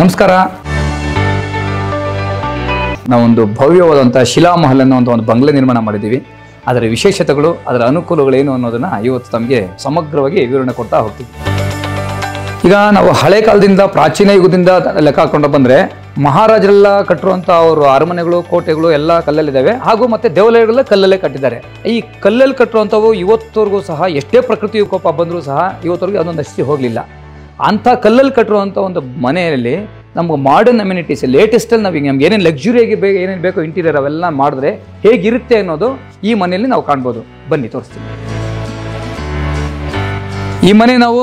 ನಮಸ್ಕಾರ. ನಾವೊಂದು ಭವ್ಯವಾದಂಥ ಶಿಲಾಮಹಲ್ ಅನ್ನೋ ಒಂದು ಬಂಗ್ಲೆ ನಿರ್ಮಾಣ ಮಾಡಿದ್ದೀವಿ. ಅದರ ವಿಶೇಷತೆಗಳು, ಅದರ ಅನುಕೂಲಗಳೇನು ಅನ್ನೋದನ್ನು ಇವತ್ತು ತಮಗೆ ಸಮಗ್ರವಾಗಿ ವಿವರಣೆ ಕೊಡ್ತಾ ಹೋಗ್ತೀವಿ. ಈಗ ನಾವು ಹಳೆ ಕಾಲದಿಂದ, ಪ್ರಾಚೀನ ಯುಗದಿಂದ ಲೆಕ್ಕ ಹಾಕೊಂಡು ಬಂದರೆ ಮಹಾರಾಜರೆಲ್ಲ ಕಟ್ಟಿರುವಂಥ ಅವರು ಅರಮನೆಗಳು, ಕೋಟೆಗಳು ಎಲ್ಲ ಕಲ್ಲಲ್ಲಿದ್ದಾವೆ. ಹಾಗೂ ಮತ್ತು ದೇವಾಲಯಗಳೆಲ್ಲ ಕಲ್ಲಲ್ಲೇ ಕಟ್ಟಿದ್ದಾರೆ. ಈ ಕಲ್ಲಲ್ಲಿ ಕಟ್ಟಿರುವಂಥವು ಇವತ್ತವರೆಗೂ ಸಹ ಎಷ್ಟೇ ಪ್ರಕೃತಿ ವಿಕೋಪ ಬಂದರೂ ಸಹ ಇವತ್ತವರೆಗೂ ಅದೊಂದು ಅಷ್ಟು ಹೋಗಲಿಲ್ಲ. ಅಂಥ ಕಲ್ಲಲ್ಲಿ ಕಟ್ಟಿರುವಂಥ ಒಂದು ಮನೆಯಲ್ಲಿ ನಮ್ಗೆ ಮಾಡರ್ನ್ ಅಮ್ಯುನಿಟೀಸ್, ಲೇಟೆಸ್ಟಲ್ಲಿ ನಾವು ನಮ್ಗೆ ಏನೇನು ಲಕ್ಸುರಿಯಾಗಿ ಏನೇನು ಬೇಕೋ ಇಂಟೀರಿಯರ್ ಅವೆಲ್ಲ ಮಾಡಿದ್ರೆ ಹೇಗಿರುತ್ತೆ ಅನ್ನೋದು ಈ ಮನೆಯಲ್ಲಿ ನಾವು ಕಾಣ್ಬೋದು. ಬನ್ನಿ ತೋರಿಸ್ತೀನಿ. ಈ ಮನೆ ನಾವು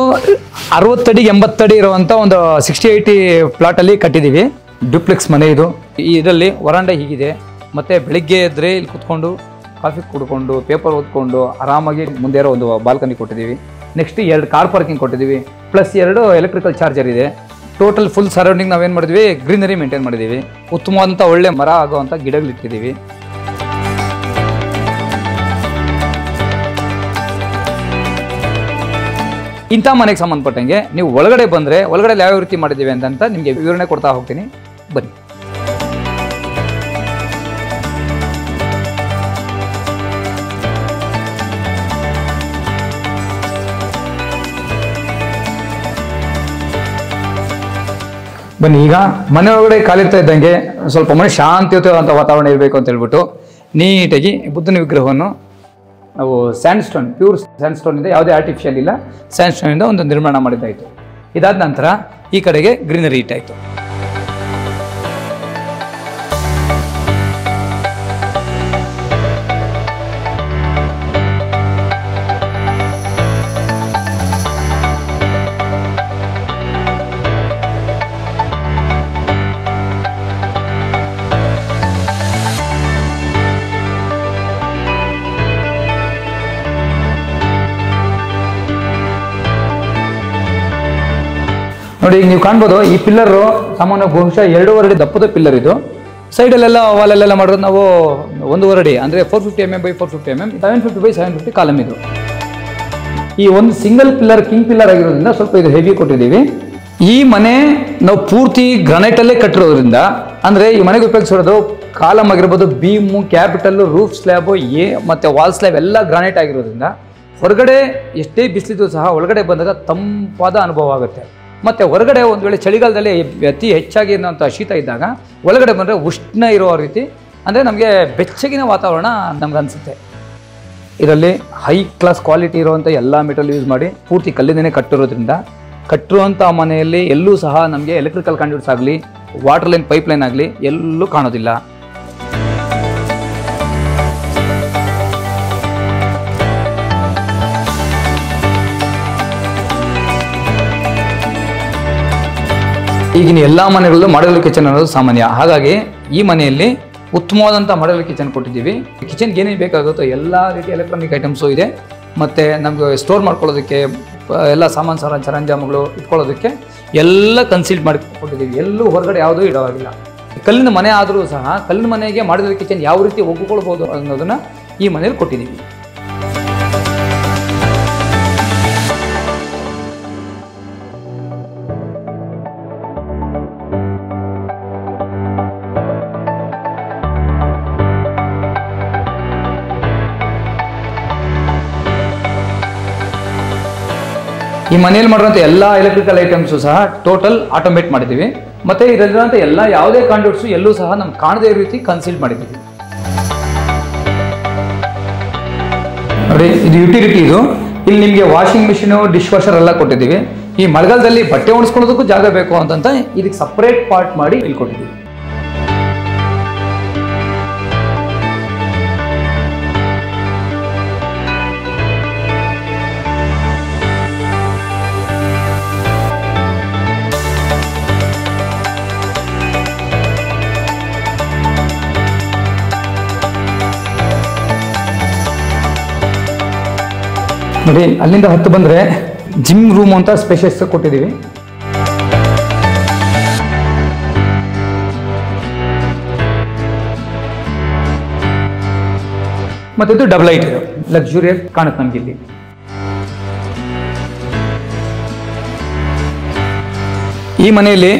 60 ಅಡಿ 80 ಅಡಿ ಇರುವಂಥ ಒಂದು 60-80 ಪ್ಲಾಟಲ್ಲಿ ಕಟ್ಟಿದ್ದೀವಿ. ಡ್ಯೂಪ್ಲೆಕ್ಸ್ ಮನೆ ಇದು. ಇದರಲ್ಲಿ ವರಾಂಡ ಹೀಗಿದೆ. ಮತ್ತು ಬೆಳಿಗ್ಗೆ ಎದ್ದರೆ ಇಲ್ಲಿ ಕುತ್ಕೊಂಡು ಕಾಫಿ ಕುಡ್ಕೊಂಡು ಪೇಪರ್ ಓದ್ಕೊಂಡು ಆರಾಮಾಗಿ ಮುಂದೆ ಇರೋ ಒಂದು ಬಾಲ್ಕನಿ ಕೊಟ್ಟಿದ್ದೀವಿ. ನೆಕ್ಸ್ಟ್ 2 ಕಾರ್ ಪಾರ್ಕಿಂಗ್ ಕೊಟ್ಟಿದ್ದೀವಿ, ಪ್ಲಸ್ 2 ಎಲೆಕ್ಟ್ರಿಕಲ್ ಚಾರ್ಜರ್ ಇದೆ. ಟೋಟಲ್ ಫುಲ್ ಸರೌಂಡಿಂಗ್ ನಾವೇನು ಮಾಡಿದ್ವಿ, ಗ್ರೀನರಿ ಮೇಂಟೈನ್ ಮಾಡಿದ್ದೀವಿ. ಉತ್ತಮವಾದಂಥ ಒಳ್ಳೆ ಮರ ಆಗುವಂಥ ಗಿಡಗಳಿಟ್ಟಿದ್ದೀವಿ. ಇಂಥ ಮನೆಗೆ ಸಂಬಂಧಪಟ್ಟಂಗೆ ನೀವು ಒಳಗಡೆ ಬಂದರೆ ಒಳಗಡೆ ಯಾವ ರೀತಿ ಮಾಡಿದ್ದೀವಿ ಅಂತ ನಿಮಗೆ ವಿವರಣೆ ಕೊಡ್ತಾ ಹೋಗ್ತೀನಿ. ಬನ್ನಿ. ಈಗ ಮನೆ ಒಳಗಡೆ ಕಾಲಿರ್ತಾ ಇದ್ದಂಗೆ ಸ್ವಲ್ಪ ಮನೆ ಶಾಂತಿಯುತವಾದಂಥ ವಾತಾವರಣ ಇರಬೇಕು ಅಂತ ಹೇಳ್ಬಿಟ್ಟು ನೀಟಾಗಿ ಬುದ್ಧನ ವಿಗ್ರಹವನ್ನು ನಾವು ಸ್ಯಾಂಡ್ಸ್ಟೋನ್, ಪ್ಯೂರ್ ಸ್ಯಾಂಡ್ಸ್ಟೋನಿಂದ, ಯಾವುದೇ ಆರ್ಟಿಫಿಷಿಯಲ್ ಇಲ್ಲ, ಸ್ಯಾಂಡ್ಸ್ಟೋನಿಂದ ಒಂದು ನಿರ್ಮಾಣ ಮಾಡಿದ್ದಾಯಿತು. ಇದಾದ ನಂತರ ಈ ಕಡೆಗೆ ಗ್ರೀನರಿ ಇಟ್ಟಾಯಿತು. ನೋಡಿ, ಈಗ ನೀವು ಕಾಣ್ಬೋದು, ಈ ಪಿಲ್ಲರು ಸಾಮಾನ್ಯ ಬಹುಶಃ 2.5 ಅಡಿ ದಪ್ಪದ ಪಿಲ್ಲರ್ ಇದು. ಸೈಡಲ್ಲೆಲ್ಲ ವಾಲಲ್ಲೆಲ್ಲ ಮಾಡೋದು ನಾವು 1.5 ಅಡಿ, ಅಂದರೆ 450 mm by 450 mm, 750 by 750 column ಇದು. ಈ ಒಂದು ಸಿಂಗಲ್ ಪಿಲ್ಲರ್, ಕಿಂಗ್ ಪಿಲ್ಲರ್ ಆಗಿರೋದ್ರಿಂದ ಸ್ವಲ್ಪ ಇದು ಹೆವಿ ಕೊಟ್ಟಿದ್ದೀವಿ. ಈ ಮನೆ ನಾವು ಪೂರ್ತಿ ಗ್ರಾನೈಟಲ್ಲೇ ಕಟ್ಟಿರೋದ್ರಿಂದ, ಅಂದರೆ ಈ ಮನೆಗೆ ಉಪಯೋಗಿಸೋದು ಕಾಲಮ್ ಆಗಿರ್ಬೋದು, ಬೀಮು, ಕ್ಯಾಪಿಟಲ್ಲು, ರೂಫ್ ಸ್ಲ್ಯಾಬು, ಮತ್ತು ವಾಲ್ ಸ್ಲ್ಯಾಬ್ ಎಲ್ಲ ಗ್ರಾನೈಟ್ ಆಗಿರೋದ್ರಿಂದ ಹೊರಗಡೆ ಎಷ್ಟೇ ಬಿಸಿಲಿದ್ದು ಸಹ ಒಳಗಡೆ ಬಂದಾಗ ತಂಪಾದ ಅನುಭವ ಆಗುತ್ತೆ. ಮತ್ತು ಹೊರಗಡೆ ಒಂದು ವೇಳೆ ಚಳಿಗಾಲದಲ್ಲಿ ಅತಿ ಹೆಚ್ಚಾಗಿ ಇರೋಂಥ ಶೀತ ಇದ್ದಾಗ ಒಳಗಡೆ ಬಂದರೆ ಉಷ್ಣ ಇರೋ ರೀತಿ, ಅಂದರೆ ನಮಗೆ ಬೆಚ್ಚಗಿನ ವಾತಾವರಣ ನಮ್ಗೆ ಅನಿಸುತ್ತೆ. ಇದರಲ್ಲಿ ಹೈ ಕ್ಲಾಸ್ ಕ್ವಾಲಿಟಿ ಇರುವಂಥ ಎಲ್ಲ ಮೆಟೀರಿಯಲ್ ಯೂಸ್ ಮಾಡಿ ಪೂರ್ತಿ ಕಲ್ಲಿಂದನೇ ಕಟ್ಟಿರೋದ್ರಿಂದ ಕಟ್ಟಿರುವಂಥ ಮನೆಯಲ್ಲಿ ಎಲ್ಲೂ ಸಹ ನಮಗೆ ಎಲೆಕ್ಟ್ರಿಕಲ್ ಕಾಂಡ್ಯೂಟ್ಸ್ ಆಗಲಿ, ವಾಟರ್ ಲೈನ್, ಪೈಪ್ ಲೈನ್ ಆಗಲಿ ಎಲ್ಲೂ ಕಾಣೋದಿಲ್ಲ. ಈಗಿನ ಎಲ್ಲ ಮನೆಗಳಲ್ಲೂ ಮಾಡ್ಯುಲರ್ ಕಿಚನ್ ಅನ್ನೋದು ಸಾಮಾನ್ಯ. ಹಾಗಾಗಿ ಈ ಮನೆಯಲ್ಲಿ ಉತ್ತಮವಾದಂಥ ಮಾಡ್ಯುಲರ್ ಕಿಚನ್ ಕೊಟ್ಟಿದ್ದೀವಿ. ಕಿಚನ್ಗೆ ಏನೇನು ಬೇಕಾಗುತ್ತೋ ಎಲ್ಲ ರೀತಿಯ ಎಲೆಕ್ಟ್ರಾನಿಕ್ ಐಟಮ್ಸು ಇದೆ. ಮತ್ತು ನಮಗೆ ಸ್ಟೋರ್ ಮಾಡ್ಕೊಳ್ಳೋದಕ್ಕೆ ಎಲ್ಲ ಸಾಮಾನು ಸರಂಜಾಮುಗಳು ಇಟ್ಕೊಳ್ಳೋದಕ್ಕೆ ಎಲ್ಲ ಕನ್ಸೀಲ್ಡ್ ಮಾಡಿ ಕೊಟ್ಟಿದ್ದೀವಿ. ಎಲ್ಲೂ ಹೊರಗಡೆ ಯಾವುದೂ ಇಡೋವಾಗಿಲ್ಲ. ಕಲ್ಲಿನ ಮನೆ ಆದರೂ ಸಹ ಕಲ್ಲಿನ ಮನೆಗೆ ಮಾಡ್ಯುಲರ್ ಕಿಚನ್ ಯಾವ ರೀತಿ ಒಗ್ಗಿಕೊಳ್ಬೋದು ಅನ್ನೋದನ್ನು ಈ ಮನೆಯಲ್ಲಿ ಕೊಟ್ಟಿದ್ದೀವಿ. ಈ ಮನೆಯಲ್ಲಿ ಮಾಡಿರೋಂಥ ಎಲ್ಲ ಎಲೆಕ್ಟ್ರಿಕಲ್ ಐಟಮ್ಸು ಸಹ ಟೋಟಲ್ ಆಟೋಮೇಟ್ ಮಾಡಿದ್ದೀವಿ. ಮತ್ತು ಇದರಲ್ಲಿರುವಂಥ ಎಲ್ಲ ಯಾವುದೇ ಕಾಂಡ್ಯೂಟ್ಸು ಎಲ್ಲೂ ಸಹ ನಮ್ಗೆ ಕಾಣದೇ ಇರೋ ರೀತಿ ಕನ್ಸೀಲ್ ಮಾಡಿದ್ದೀವಿ. ನೋಡಿ, ಇದು ಯುಟಿಲಿಟಿ. ಇದು ಇಲ್ಲಿ ನಿಮಗೆ ವಾಷಿಂಗ್ ಮಿಷಿನು, ಡಿಶ್ ವಾಷರ್ ಎಲ್ಲ ಕೊಟ್ಟಿದ್ದೀವಿ. ಈ ಮಳೆಗಾಲದಲ್ಲಿ ಬಟ್ಟೆ ಒಣಸ್ಕೊಳ್ಳೋದಕ್ಕೂ ಜಾಗ ಬೇಕು ಅಂತ ಇದಕ್ಕೆ ಸಪ್ರೇಟ್ ಪಾರ್ಟ್ ಮಾಡಿ ಇಲ್ಲಿ ಕೊಟ್ಟಿದ್ದೀವಿ. ನೋಡಿ, ಅಲ್ಲಿಂದ ಹತ್ತು ಬಂದರೆ ಜಿಮ್ ರೂಮ್ ಅಂತ ಸ್ಪೇಷಿಯಸ್ ಕೊಟ್ಟಿದ್ದೀವಿ. ಮತ್ತು ಇದು ಡಬಲ್ ಹೈಟ್, ಲಕ್ಸುರಿಯಸ್ ಕಾಣುತ್ತೆ ನಮ್ಗೆ ಇಲ್ಲಿ. ಈ ಮನೆಯಲ್ಲಿ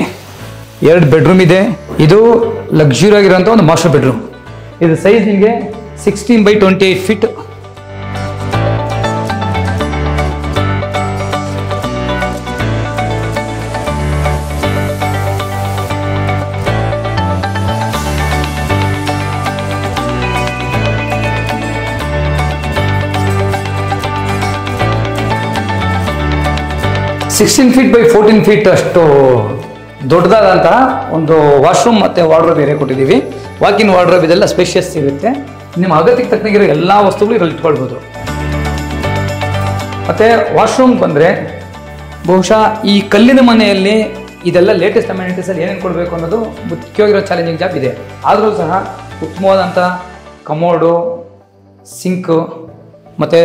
2 ಬೆಡ್ರೂಮ್ ಇದೆ. ಇದು ಲಕ್ಸುರಿ ಆಗಿರೋಂಥ ಒಂದು ಮಾಸ್ಟರ್ ಬೆಡ್ರೂಮ್. ಇದು ಸೈಜ್ ನಿಮಗೆ 16 by 28 feet. Sixteen feet by 14 feet ಅಷ್ಟು ದೊಡ್ಡದಾದಂತಹ ಒಂದು ವಾಶ್ರೂಮ್ ಮತ್ತು ವಾರ್ಡ್ರೋಬ್ ಏರಿಯಾ ಕೊಟ್ಟಿದ್ದೀವಿ. ವಾಕಿನ್ ವಾರ್ಡ್ರೋಬ್ ಇದೆಲ್ಲ ಸ್ಪೇಷಿಯಸ್ ಇರುತ್ತೆ. ನಿಮ್ಮ ಅಗತ್ಯಕ್ಕೆ ತಕ್ಕನಾಗಿರೋ ಎಲ್ಲ ವಸ್ತುಗಳು ಇದರಲ್ಲಿ ಇಟ್ಕೊಳ್ಬೋದು. ಮತ್ತು ವಾಶ್ರೂಮ್ ಬಂದರೆ ಬಹುಶಃ ಈ ಕಲ್ಲಿನ ಮನೆಯಲ್ಲಿ ಇದೆಲ್ಲ ಲೇಟೆಸ್ಟ್ ಅಮ್ಯುನಿಟೀಸಲ್ಲಿ ಏನೇನು ಕೊಡಬೇಕು ಅನ್ನೋದು ಮುಖ್ಯವಾಗಿರೋ ಚಾಲೆಂಜಿಂಗ್ ಜಾಬ್ ಇದೆ. ಆದರೂ ಸಹ ಉತ್ತಮವಾದಂಥ ಕಮೋಡು, ಸಿಂಕು ಮತ್ತು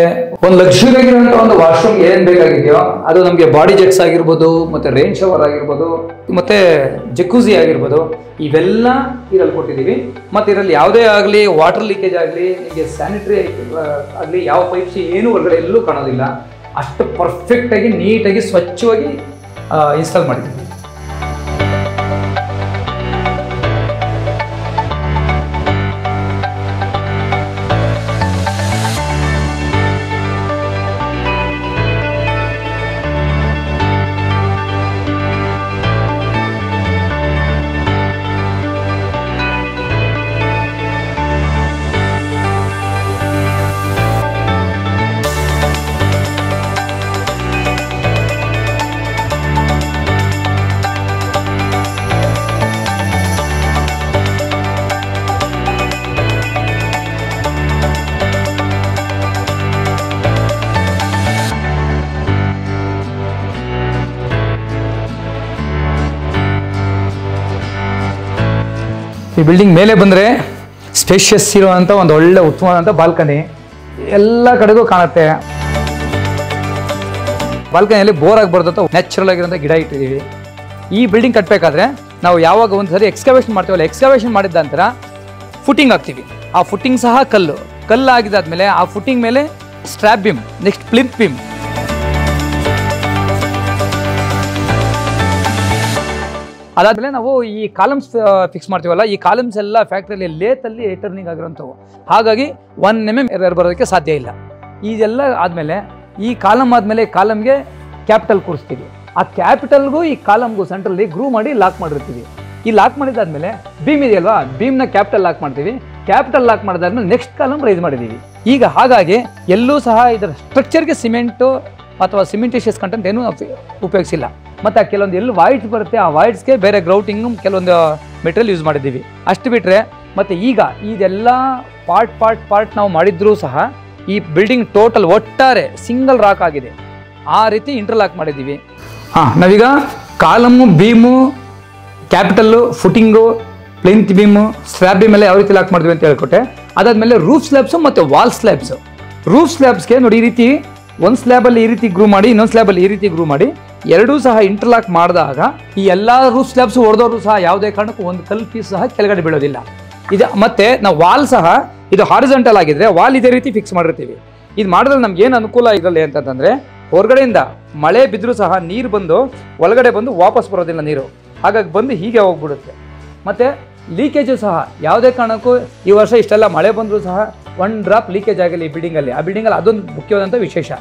ಒಂದು ಲಕ್ಸುರಿ ಆಗಿರುವಂಥ ಒಂದು ವಾಶ್ರೂಮ್ ಏನೇನು ಬೇಕಾಗಿದೆಯೋ ಅದು ನಮಗೆ ಬಾಡಿ ಜೆಟ್ಸ್ ಆಗಿರ್ಬೋದು, ಮತ್ತು ರೈನ್ ಶವರ್ ಆಗಿರ್ಬೋದು, ಮತ್ತು ಜಕೂಸಿ ಆಗಿರ್ಬೋದು, ಇವೆಲ್ಲ ಇದರಲ್ಲಿ ಕೊಟ್ಟಿದ್ದೀವಿ. ಮತ್ತು ಇದರಲ್ಲಿ ಯಾವುದೇ ಆಗಲಿ ವಾಟರ್ ಲೀಕೇಜ್ ಆಗಲಿ, ನಿಮಗೆ ಸ್ಯಾನಿಟರಿ ಆಗಲಿ ಯಾವ ಪೈಪ್ಸ್ ಏನೂ ಹೊರಗಡೆ ಎಲ್ಲೂ ಕಾಣೋದಿಲ್ಲ. ಅಷ್ಟು ಪರ್ಫೆಕ್ಟಾಗಿ ನೀಟಾಗಿ ಸ್ವಚ್ಛವಾಗಿ ಇನ್ಸ್ಟಾಲ್ ಮಾಡಿದ್ದೀವಿ. ಈ ಬಿಲ್ಡಿಂಗ್ ಮೇಲೆ ಬಂದರೆ ಸ್ಪೇಷಿಯಸ್ ಇರುವಂಥ ಒಂದು ಒಳ್ಳೆ ಉತ್ತಮವಾದಂಥ ಬಾಲ್ಕನಿ ಎಲ್ಲ ಕಡೆಗೂ ಕಾಣುತ್ತೆ. ಬಾಲ್ಕನಿಯಲ್ಲಿ ಬೋರ್ ಆಗಬಾರ್ದಂತ ನ್ಯಾಚುರಲ್ ಆಗಿರೋಂಥ ಗಿಡ ಇಟ್ಟಿದ್ದೀವಿ. ಈ ಬಿಲ್ಡಿಂಗ್ ಕಟ್ಟಬೇಕಾದ್ರೆ ನಾವು ಯಾವಾಗ ಒಂದು ಸರಿ ಎಕ್ಸ್ಕವೇಷನ್ ಮಾಡ್ತೀವಲ್ಲ, ಎಕ್ಸ್ಕವೇಷನ್ ಮಾಡಿದ ನಂತರ ಫುಟಿಂಗ್ ಹಾಕ್ತೀವಿ. ಆ ಫುಟಿಂಗ್ ಸಹ ಕಲ್ಲು ಆಗಿದ್ದಾದ್ಮೇಲೆ ಆ ಫುಟಿಂಗ್ ಮೇಲೆ strap Bhim, next plinth Bhim, ಅದಾದಮೇಲೆ ನಾವು ಈ ಕಾಲಮ್ಸ್ ಫಿಕ್ಸ್ ಮಾಡ್ತೀವಲ್ಲ, ಈ ಕಾಲಮ್ಸ್ ಎಲ್ಲ ಫ್ಯಾಕ್ಟ್ರಿಯಲ್ಲಿ ಲೇತಲ್ಲಿ ಟರ್ನಿಂಗ್ ಆಗಿರೋಂಥವು. ಹಾಗಾಗಿ 1 mm ಎರರ್ ಬರೋದಕ್ಕೆ ಸಾಧ್ಯ ಇಲ್ಲ. ಇದೆಲ್ಲ ಆದಮೇಲೆ ಈ ಕಾಲಮ್ ಆದಮೇಲೆ ಕಾಲಮ್ಗೆ ಕ್ಯಾಪಿಟಲ್ ಕೂರಿಸ್ತೀವಿ. ಆ ಕ್ಯಾಪಿಟಲ್ಗೂ ಈ ಕಾಲಮ್ಗೂ ಸೆಂಟ್ರಲ್ಲಿ ಗ್ರೂ ಮಾಡಿ ಲಾಕ್ ಮಾಡಿರ್ತೀವಿ. ಈ ಲಾಕ್ ಮಾಡಿದಾದ್ಮೇಲೆ ಬೀಮ್ ಇದೆಯಲ್ವಾ, ಬೀಮ್ನ ಕ್ಯಾಪಿಟಲ್ ಲಾಕ್ ಮಾಡ್ತೀವಿ. ಕ್ಯಾಪಿಟಲ್ ಲಾಕ್ ಮಾಡಿದಾದ್ಮೇಲೆ ನೆಕ್ಸ್ಟ್ ಕಾಲಮ್ ರೈಸ್ ಮಾಡಿದ್ದೀವಿ. ಈಗ ಹಾಗಾಗಿ ಎಲ್ಲೂ ಸಹ ಇದರ ಸ್ಟ್ರಕ್ಚರ್ಗೆ ಸಿಮೆಂಟು ಅಥವಾ ಸಿಮೆಂಟೇಷಿಯಸ್ ಕಂಟೆಂಟ್ ಏನೂ ಉಪಯೋಗಿಸಿಲ್ಲ. ಮತ್ತು ಕೆಲವೊಂದು ಎಲ್ಲಿ ವಾಯ್ಡ್ಸ್ ಬರುತ್ತೆ ಆ ವಾಯ್ಡ್ಸ್ಗೆ ಬೇರೆ ಗ್ರೌಟಿಂಗು ಕೆಲವೊಂದು ಮೆಟೀರಿಯಲ್ ಯೂಸ್ ಮಾಡಿದ್ದೀವಿ. ಅಷ್ಟು ಬಿಟ್ಟರೆ ಮತ್ತು ಈಗ ಇದೆಲ್ಲ ಪಾರ್ಟ್ ನಾವು ಮಾಡಿದ್ರೂ ಸಹ ಈ ಬಿಲ್ಡಿಂಗ್ ಟೋಟಲ್ ಒಟ್ಟಾರೆ ಸಿಂಗಲ್ ರಾಕ್ ಆಗಿದೆ. ಆ ರೀತಿ ಇಂಟರ್ಲಾಕ್ ಮಾಡಿದ್ದೀವಿ. ನಾವೀಗ column, beam, capital, footing, plinth beam, slab beam ಎಲ್ಲ ಯಾವ ರೀತಿ ಲಾಕ್ ಮಾಡಿದ್ವಿ ಅಂತ ಹೇಳ್ಕೊಟ್ಟೆ. ಅದಾದಮೇಲೆ ರೂಫ್ ಸ್ಲ್ಯಾಬ್ಸು ಮತ್ತು ವಾಲ್ ಸ್ಲ್ಯಾಬ್ಸು. ರೂಫ್ ಸ್ಲ್ಯಾಬ್ಸ್ಗೆ ನೋಡಿ, ಈ ರೀತಿ ಒಂದು ಸ್ಲ್ಯಾಬಲ್ಲಿ ಈ ರೀತಿ ಗ್ರೂ ಮಾಡಿ, ಇನ್ನೊಂದು ಸ್ಲ್ಯಾಬಲ್ಲಿ ಈ ರೀತಿ ಗ್ರೂ ಮಾಡಿ, ಎರಡೂ ಸಹ ಇಂಟರ್ಲಾಕ್ ಮಾಡಿದಾಗ ಈ ಎಲ್ಲ ರೂಫ್ ಸ್ಲ್ಯಾಬ್ಸ್ ಹೊಡೆದವರು ಸಹ ಯಾವುದೇ ಕಾರಣಕ್ಕೂ ಒಂದು ಕಲ್ಲು ಪೀಸ್ ಸಹ ಕೆಳಗಡೆ ಬೀಳೋದಿಲ್ಲ. ಇದು ಮತ್ತು ನಾವು ವಾಲ್ ಸಹ ಇದು ಹಾರಿಜಾಂಟಲ್ ಆಗಿದ್ರೆ ವಾಲ್ ಇದೇ ರೀತಿ ಫಿಕ್ಸ್ ಮಾಡಿರ್ತೀವಿ. ಇದು ಮಾಡಿದ್ರೆ ನಮ್ಗೆ ಏನು ಅನುಕೂಲ ಇದರಲ್ಲಿ ಅಂತಂದರೆ, ಹೊರಗಡೆಯಿಂದ ಮಳೆ ಬಿದ್ದರೂ ಸಹ ನೀರು ಬಂದು ಒಳಗಡೆ ಬಂದು ವಾಪಸ್ ಬರೋದಿಲ್ಲ ನೀರು. ಹಾಗಾಗಿ ಬಂದು ಹೀಗೆ ಹೋಗ್ಬಿಡುತ್ತೆ. ಮತ್ತು ಲೀಕೇಜು ಸಹ ಯಾವುದೇ ಕಾರಣಕ್ಕೂ ಈ ವರ್ಷ ಇಷ್ಟೆಲ್ಲ ಮಳೆ ಬಂದರೂ ಸಹ 1 ಡ್ರಾಪ್ ಲೀಕೇಜ್ ಆಗಿಲ್ಲ ಈ ಬಿಲ್ಡಿಂಗಲ್ಲಿ. ಆ ಬಿಲ್ಡಿಂಗಲ್ಲಿ ಅದೊಂದು ಮುಖ್ಯವಾದಂಥ ವಿಶೇಷ.